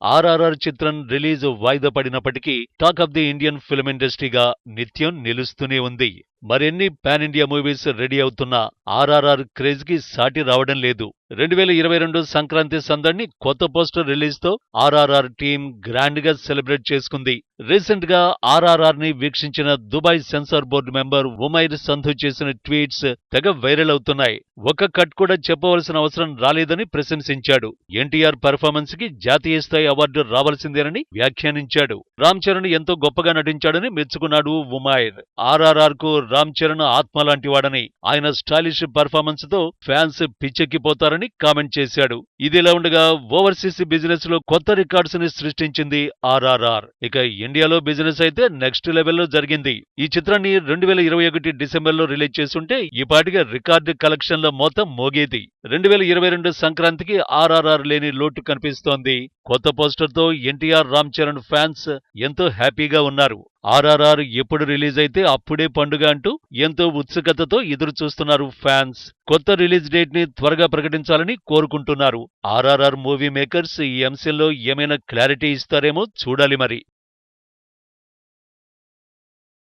ఆర్ఆర్ఆర్ చిత్రం రిలీజ్ వాయిదా పడినప్పటికీ talk of the Indian film ఇండస్ట్రీగా నిత్యం నిలుస్తూనే ఉంది. మరెన్ని పాన్ ఇండియా మూవీస్ రెడీ అవుతున్నా ఆర్ఆర్ఆర్ క్రేజ్ కి సాటి రావడం లేదు. 2022 సంక్రాంతి సందడిని కొత్త పోస్టర్ రిలీజ్ తో ఆర్ఆర్ఆర్ టీం గ్రాండ్ గా సెలబ్రేట్ చేసుకుంది. రీసెంట్ గా ఆర్ఆర్ఆర్ ని వీక్షించిన Dubai censor board member Umair Sandhu చేసిన ట్వీట్స్ తెగ వైరల్ అవుతున్నాయి. ఒక కట్ కూడా చెప్పవలసిన అవసరం రాలేదని ప్రశంసించాడు. ఎన్టీఆర్ పెర్ఫార్మెన్స్ కి జాతీయ స్థాయి అవార్డు రావాల్సిందేనని వ్యాఖ్యానించాడు. రామ్ చరణ్ ఎంతో గొప్పగా నటించాడని మెచ్చుకున్నాడు ఉమైర్. ఆర్ఆర్ఆర్ కు రామ్ చరణ్ ఆత్మ లాంటివాడని, ఆయన స్టైలిష్ పెర్ఫార్మెన్స్ తో ఫ్యాన్స్ పిచ్చెక్కిపోతారని కామెంట్ చేశాడు. ఇదిలా ఉండగా ఓవర్సీస్ బిజినెస్ లో కొత్త రికార్డ్స్ ని సృష్టించింది ఆర్ఆర్ఆర్. ఇక ఇండియాలో బిజినెస్ అయితే నెక్స్ట్ లెవెల్లో జరిగింది. ఈ చిత్రాన్ని 2021 డిసెంబర్లో రిలీజ్ చేసుంటే ఈపాటిగా రికార్డు కలెక్షన్ల మొత్తం మోగేది. 2022 సంక్రాంతికి ఆర్ఆర్ఆర్ లేని లోటు కనిపిస్తోంది. కొత్త పోస్టర్ తో ఎన్టీఆర్ రామ్ చరణ్ ఫ్యాన్స్ ఎంతో హ్యాపీగా ఉన్నారు. ఆర్ఆర్ఆర్ ఎప్పుడు రిలీజ్ అయితే అప్పుడే పండుగ అంటూ ఎంతో ఉత్సుకతతో ఎదురు చూస్తున్నారు ఫ్యాన్స్. కొత్త రిలీజ్ డేట్ ని త్వరగా ప్రకటించాలని కోరుకుంటున్నారు. ఆర్ఆర్ఆర్ మూవీ మేకర్స్ ఈ అంశంలో ఏమైనా క్లారిటీ ఇస్తారేమో చూడాలి మరి.